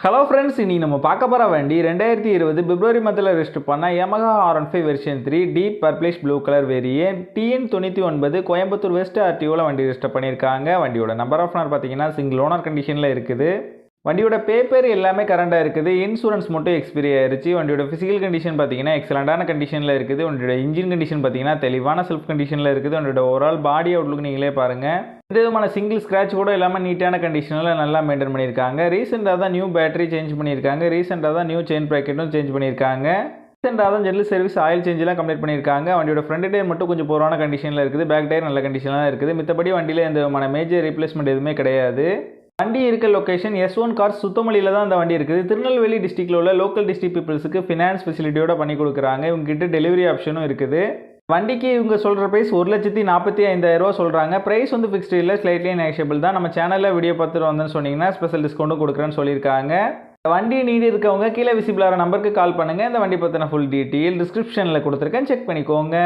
Hello friends, இன்னைக்கு நம்ம பார்க்க போகிற வண்டி 2020 பிப்ரவரி மந்தில் ரெஜிஸ்டர் பண்ண Yamaha R15 version 3 deep purplish blue colour variant TN99 Coimbatore west ஆர்டிஓவில் வண்டி ரெஜிஸ்டர் பண்ணியிருக்காங்க. வண்டியோட நம்பர் ஆஃப் ஓனர் பார்த்தீங்கன்னா சிங்கிள் ஓனர் கண்டிஷனில் இருக்குது. வண்டியோட பேப்பர் எல்லாமே கரண்டாக இருக்குது. இன்சூரன்ஸ் மட்டும் எக்ஸ்பீரி ஆயிருச்சு. வண்டியோட ஃபிசிக்கல் கண்டிஷன் பார்த்தீங்கன்னா எக்ஸலண்டான கண்டிஷனில் இருக்குது. வண்டியோட இன்ஜின் கண்டிஷன் பார்த்தீங்கன்னா தெளிவான செல்ஃப் கண்டிஷனில் இருக்குது. வண்டியோட ஓவரால் பாடி அவுட்லுக் நீங்களே பாருங்கள். எந்த விதமான சிங்கிள் ஸ்க்ராட்ச் கூட இல்லாமல் நீட்டான கண்டிஷனில் நல்லா மெயின்டைன் பண்ணியிருக்காங்க. ரீசெண்டாக தான் நியூ பேட்டரி சேஞ்ச் பண்ணியிருக்காங்க. ரீசெண்டாக தான் நியூ செயின் ப்ராக்கெட்டும் சேஞ்ச் பண்ணியிருக்காங்க. ரீசெண்டாக தான் ஜெனரல் சர்வீஸ் ஆயில் சேஞ்செலாம் கம்ப்ளீட் பண்ணியிருக்காங்க. வண்டியோட ஃப்ரண்ட் டயர் மட்டும் கொஞ்சம் போரான கண்டிஷனில் இருக்குது. பேக் டயர் நல்ல கண்டிஷனில் இருக்குது. மித்தபடி வண்டியில் எந்த விதமான மேஜர் ரீப்ளேஸ்மெண்ட் எதுவுமே கிடையாது. வண்டி இருக்க லொக்கேஷன் S1 கார்ஸ் சுத்தமல்லியில் தான் அந்த வண்டி இருக்குது. திருநெல்வேலி டிஸ்ட்ரிக்டில் உள்ள லோக்கல் டிஸ்ட்ரிக்ட் பீப்புள்ஸுக்கு ஃபினான்ஸ் ஃபெசிலிட்டியோட பண்ணி கொடுக்குறாங்க. இவங்ககிட்ட டெலிவரி ஆப்ஷனும் இருக்குது. வண்டிக்கு இவங்க சொல்கிற ப்ரைஸ் 1,45,000 சொல்கிறாங்க. ப்ரைஸ் வந்து ஃபிக்ஸ்டு இல்லை, ஸ்லைட்லி நெகோஷியபிள் தான். நம்ம சேனலில் வீடியோ பார்த்துட்டு வந்தேன்னு சொன்னீங்கன்னா ஸ்பெஷல் டிஸ்கவுண்ட்டும் கொடுக்குறேன்னு சொல்லியிருக்காங்க. வண்டி நீடி இருக்கவங்க கீழே விசிபிளான நம்பருக்கு கால் பண்ணுங்கள். இந்த வண்டி பற்றின ஃபுல் டீட்டெயில் டிஸ்கிரிப்ஷனில் கொடுத்துருக்கேன், செக் பண்ணிக்கோங்க.